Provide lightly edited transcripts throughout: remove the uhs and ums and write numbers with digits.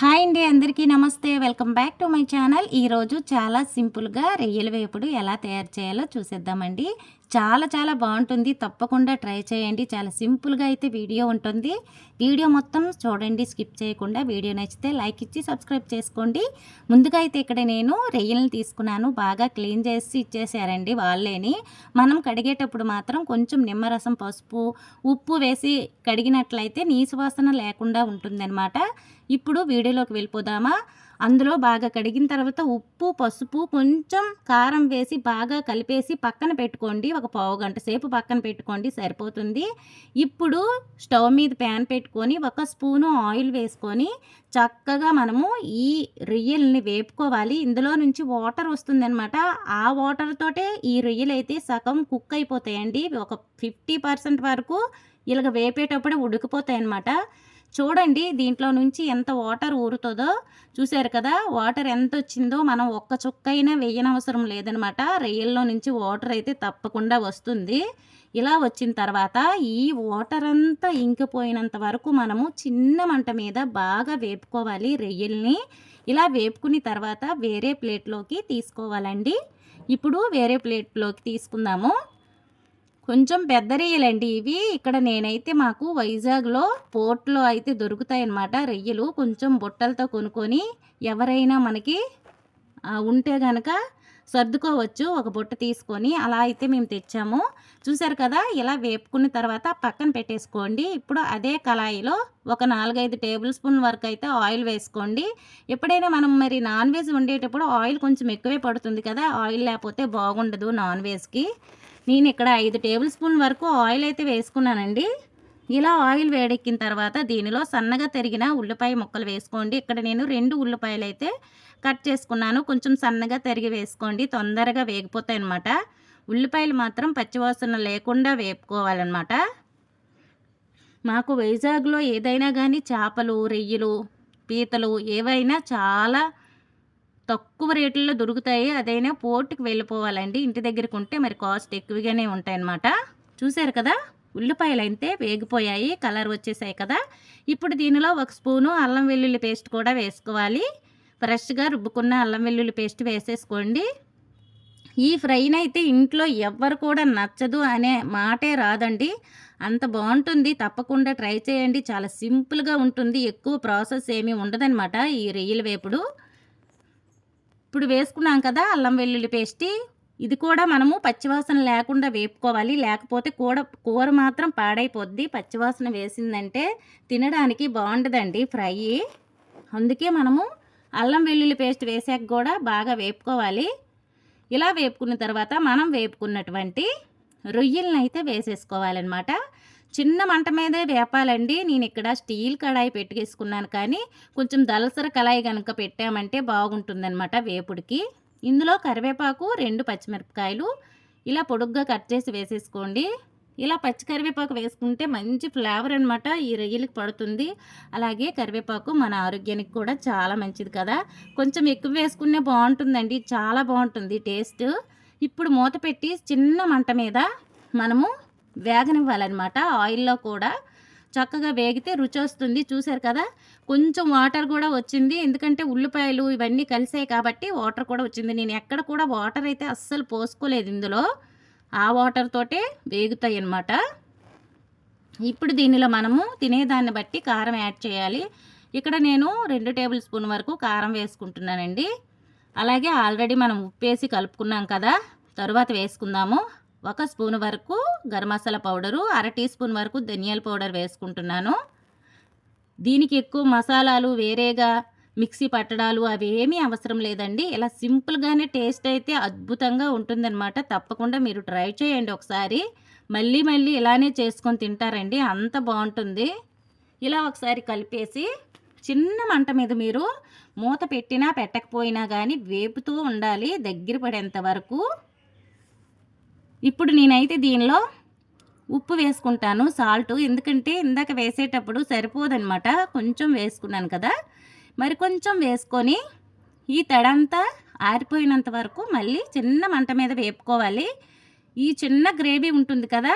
Hi అండి, అందరికీ నమస్తే. Welcome back to my channel. ఈరోజు చాలా సింపుల్గా రొయ్యల వేపుడు ఎలా తయారు చేయాలో చూసేద్దామండి. చాలా చాలా బాగుంటుంది, తప్పకుండా ట్రై చేయండి. చాలా సింపుల్గా అయితే వీడియో ఉంటుంది. వీడియో మొత్తం చూడండి, స్కిప్ చేయకుండా. వీడియో నచ్చితే లైక్ ఇచ్చి సబ్స్క్రైబ్ చేసుకోండి. ముందుగా అయితే ఇక్కడ నేను రొయ్యలను తీసుకున్నాను, బాగా క్లీన్ చేసి ఇచ్చేసారండి వాళ్ళేని. మనం కడిగేటప్పుడు మాత్రం కొంచెం నిమ్మరసం, పసుపు, ఉప్పు వేసి కడిగినట్లయితే నీసు వాసన లేకుండా ఉంటుందన్నమాట. ఇప్పుడు వీడియోలోకి వెళ్ళిపోదామా. అందులో బాగా కడిగిన తర్వాత ఉప్పు, పసుపు, కొంచెం కారం వేసి బాగా కలిపేసి పక్కన పెట్టుకోండి. ఒక పావు గంట సేపు పక్కన పెట్టుకోండి, సరిపోతుంది. ఇప్పుడు స్టవ్ మీద ప్యాన్ పెట్టుకొని 1 స్పూను ఆయిల్ వేసుకొని చక్కగా మనము ఈ రొయ్యల్ని వేపుకోవాలి. ఇందులో నుంచి వాటర్ వస్తుందన్నమాట. ఆ వాటర్ తోటే ఈ రొయ్యలు అయితే సగం కుక్ అయిపోతాయండి. ఒక 50% వరకు ఇలాగ వేపేటప్పుడు ఉడికిపోతాయి అన్నమాట. చూడండి దీంట్లో నుంచి ఎంత వాటర్ ఊరుతుందో. చూసారు కదా వాటర్ ఎంత వచ్చిందో. మనం ఒక్క చుక్కైనా వేయనవసరం లేదనమాట. రొయ్యల్లో నుంచి వాటర్ అయితే తప్పకుండా వస్తుంది. ఇలా వచ్చిన తర్వాత ఈ వాటర్ అంతా ఇంకిపోయినంత వరకు మనము చిన్న మంట మీద బాగా వేపుకోవాలి రొయ్యల్ని. ఇలా వేపుకున్న తర్వాత వేరే ప్లేట్లోకి తీసుకోవాలండి. ఇప్పుడు వేరే ప్లేట్లోకి తీసుకుందాము. కొంచెం పెద్ద రొయ్యలండి ఇవి. ఇక్కడ నేనైతే మాకు వైజాగ్లో పోర్ట్లో అయితే దొరుకుతాయి అన్నమాట రొయ్యలు. కొంచెం బుట్టలతో కొనుక్కొని ఎవరైనా మనకి ఉంటే కనుక సర్దుకోవచ్చు. ఒక బుట్ట తీసుకొని అలా అయితే మేము తెచ్చాము. చూసారు కదా, ఇలా వేపుకున్న తర్వాత పక్కన పెట్టేసుకోండి. ఇప్పుడు అదే కళాయిలో ఒక 4-5 టేబుల్ స్పూన్ వరకు అయితే ఆయిల్ వేసుకోండి. ఎప్పుడైనా మనం మరి నాన్ వెజ్ వండేటప్పుడు ఆయిల్ కొంచెం ఎక్కువే పడుతుంది కదా, ఆయిల్ లేకపోతే బాగుండదు నాన్ వెజ్కి. నేను ఇక్కడ 5 టేబుల్ స్పూన్ వరకు ఆయిల్ అయితే వేసుకున్నానండి. ఇలా ఆయిల్ వేడెక్కిన తర్వాత దీనిలో సన్నగా తరిగిన ఉల్లిపాయ ముక్కలు వేసుకోండి. ఇక్కడ నేను 2 ఉల్లిపాయలు అయితే కట్ చేసుకున్నాను. కొంచెం సన్నగా తరిగి వేసుకోండి, తొందరగా వేగిపోతాయి అన్నమాట. ఉల్లిపాయలు మాత్రం పచ్చివాసన లేకుండా వేపుకోవాలన్నమాట. మాకు వైజాగ్లో ఏదైనా కానీ చేపలు, రొయ్యలు, పీతలు ఏవైనా చాలా తక్కువ రేట్లలో దొరుకుతాయి. అదైనా పోర్టుకి వెళ్ళిపోవాలండి. ఇంటి దగ్గరకు ఉంటే మరి కాస్ట్ ఎక్కువగానే ఉంటాయన్నమాట. చూసారు కదా, ఉల్లిపాయలు అయితే వేగిపోయాయి, కలర్ వచ్చేసాయి కదా. ఇప్పుడు దీనిలో 1 స్పూను అల్లం వెల్లుల్లి పేస్ట్ కూడా వేసుకోవాలి. ఫ్రెష్గా రుబ్బుకున్న అల్లం వెల్లుల్లి పేస్ట్ వేసేసుకోండి. ఈ ఫ్రైనైతే ఇంట్లో ఎవ్వరు కూడా నచ్చదు అనే మాటే రాదండి, అంత బాగుంటుంది. తప్పకుండా ట్రై చేయండి. చాలా సింపుల్గా ఉంటుంది, ఎక్కువ ప్రాసెస్ ఏమీ ఉండదన్నమాట ఈ రొయ్యల వేపుడు. ఇప్పుడు వేసుకున్నాం కదా అల్లం వెల్లుల్లి పేస్ట్, ఇది కూడా మనము పచ్చివాసన లేకుండా వేపుకోవాలి. లేకపోతే కూర మాత్రం పాడైపోద్ది. పచ్చివాసన వేసిందంటే తినడానికి బాగుండదండి ఫ్రై. అందుకే మనము అల్లం వెల్లుల్లి పేస్ట్ వేసాక కూడా బాగా వేపుకోవాలి. ఇలా వేపుకున్న తర్వాత మనం వేపుకున్నటువంటి రొయ్యలను అయితే వేసేసుకోవాలన్నమాట. చిన్న మంట మీదే వేపాలండి. నేను ఇక్కడ స్టీల్ కడాయి పెట్టేసుకున్నాను, కానీ కొంచెం దలసర కడాయి కనుక పెట్టామంటే బాగుంటుందన్నమాట వేపుడికి. ఇందులో కరివేపాకు, 2 పచ్చిమిరపకాయలు ఇలా పొడుగ్గా కట్ చేసి వేసేసుకోండి. ఇలా పచ్చి కరివేపాకు వేసుకుంటే మంచి ఫ్లేవర్ అనమాట ఈ రొయ్యలకి పడుతుంది. అలాగే కరివేపాకు మన ఆరోగ్యానికి కూడా చాలా మంచిది కదా. కొంచెం ఎక్కువ వేసుకునే బాగుంటుందండి, చాలా బాగుంటుంది టేస్ట్. ఇప్పుడు మూత పెట్టి చిన్న మంట మీద మనము వేగనివ్వాలన్నమాట. ఆయిల్లో కూడా చక్కగా వేగితే రుచి వస్తుంది. చూసారు కదా, కొంచెం వాటర్ కూడా వచ్చింది, ఎందుకంటే ఉల్లిపాయలు ఇవన్నీ కలిసాయి కాబట్టి వాటర్ కూడా వచ్చింది. నేను ఎక్కడ కూడా వాటర్ అయితే అస్సలు పోసుకోలేదు ఇందులో, ఆ వాటర్ తోటే వేగుతాయి అన్నమాట. ఇప్పుడు దీనిలో మనము తినేదాన్ని బట్టి కారం యాడ్ చేయాలి. ఇక్కడ నేను 2 టేబుల్ స్పూన్ వరకు కారం వేసుకుంటున్నానండి. అలాగే ఆల్రెడీ మనం ఉప్పేసి కలుపుకున్నాం కదా, తరువాత వేసుకుందాము. 1 స్పూన్ వరకు garam masala powder, 1/2 teaspoon వరకు ధనియాల పౌడర్ వేసుకుంటున్నాను. దీనికి ఎక్కువ మసాలాలు వేరేగా మిక్సీ పట్టడాలు అవి ఏమీ అవసరం లేదండి. ఇలా సింపుల్గానే టేస్ట్ అయితే అద్భుతంగా ఉంటుందన్నమాట. తప్పకుండా మీరు ట్రై చేయండి ఒకసారి. మళ్ళీ మళ్ళీ ఇలానే చేసుకొని తింటారండి, అంత బాగుంటుంది. ఇలా ఒకసారి కలిపేసి చిన్న మంట మీద మీరు మూత పెట్టినా పెట్టకపోయినా కానీ వేపుతూ ఉండాలి దగ్గర పడేంత వరకు. ఇప్పుడు నేనైతే దీనిలో ఉప్పు వేసుకుంటాను, సాల్ట్. ఎందుకంటే ఇందాక వేసేటప్పుడు సరిపోదన్నమాట, కొంచెం వేసుకున్నాను కదా. మరి కొంచెం వేసుకొని ఈ తడంతా ఆరిపోయినంత వరకు మళ్ళీ చిన్న మంట మీద వేపుకోవాలి. ఈ చిన్న గ్రేవీ ఉంటుంది కదా,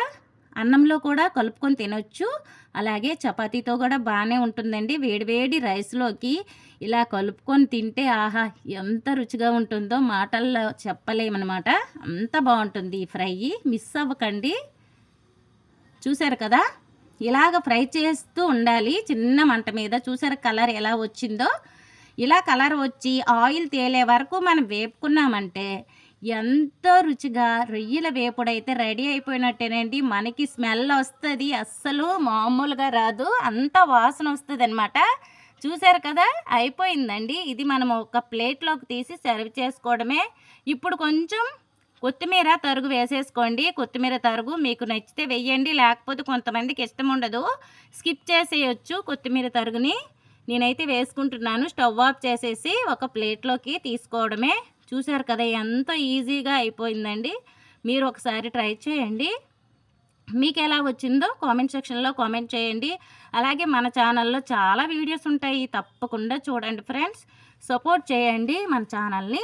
అన్నంలో కూడా కలుపుకొని తినొచ్చు. అలాగే చపాతీతో కూడా బాగానే ఉంటుందండి. వేడివేడి రైస్‌లోకి ఇలా కలుపుకొని తింటే ఆహా! ఎంత రుచిగా ఉంటుందో మాటల్లో చెప్పలేమనమాట. అంత బావుంటుంది ఈ ఫ్రై. మిస్ అవ్వకండి. చూసారు కదా! ఇలాగ ఫ్రై చేస్తూ ఉండాలి చిన్న మంట మీద. చూసారా కలర్ ఎలా వచ్చిందో? ఇలా కలర్ వచ్చి ఆయిల్ తేలే వరకు మనం వేపుకున్నామంటే ఎంతో రుచిగా రొయ్యల వేపుడైతే రెడీ అయిపోయినట్టేనండి. మనకి స్మెల్ వస్తది. అస్సలు మామూలుగా రాదు. అంత వాసన వస్తదనమాట. చూసారు కదా! అయిపోయిందండి. ఇది మనం ఒక ప్లేట్‌లోకి తీసి సర్వ్ చేసుకోవడమే. ఇప్పుడు కొంచెం కొత్తిమీర తరుగు వేసేసుకోండి. కొత్తిమీర తరుగు మీకు నచ్చితే వెయ్యండి. లేకపోతే కొంతమందికి ఇష్టం ఉండదు. స్కిప్ చేసేయొచ్చు కొత్తిమీర తరుగుని. నేనైతే వేసుకుంటున్నాను. స్టవ్ ఆఫ్ చేసేసి ఒక ప్లేట్‌లోకి తీసుకోవడమే. చూసారు కదా! ఎంతో ఈజీగా అయిపోయిందండి. మీరు ఒకసారి ట్రై చేయండి. మీకెలా వచ్చిందో కామెంట్ సెక్షన్‌లో కామెంట్ చేయండి. అలాగే మన ఛానల్‌లో చాలా వీడియోస్ ఉంటాయి. తప్పకుండా చూడండి ఫ్రెండ్స్. సపోర్ట్ చేయండి మన ఛానల్‌ని.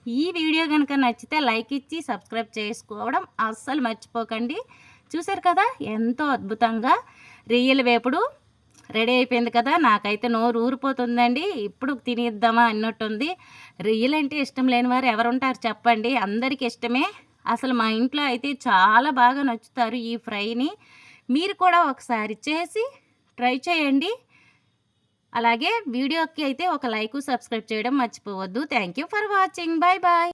ఈ వీడియో గనుక నచ్చితే లైక్ ఇచ్చి సబ్స్క్రైబ్ చేసుకోవడం అస్సలు మర్చిపోకండి. చూసారు కదా! ఎంతో అద్భుతంగా రొయ్యల వేపుడు రెడీ అయిపోయింది కదా! నాకైతే నోరు ఊరిపోతుందండి. ఇప్పుడు తినేద్దామా అన్నట్టుంది. రొయ్యలంటే ఇష్టం లేని వారు ఎవరుంటారు చెప్పండి? అందరికీ ఇష్టమే. అసలు మా ఇంట్లో అయితే చాలా బాగా నచ్చుతారు ఈ ఫ్రైని. మీరు కూడా ఒకసారి చేసి ట్రై చేయండి. అలాగే వీడియోకి అయితే ఒక లైకు, సబ్స్క్రైబ్ చేయడం మర్చిపోవద్దు. Thank you for watching. Bye bye.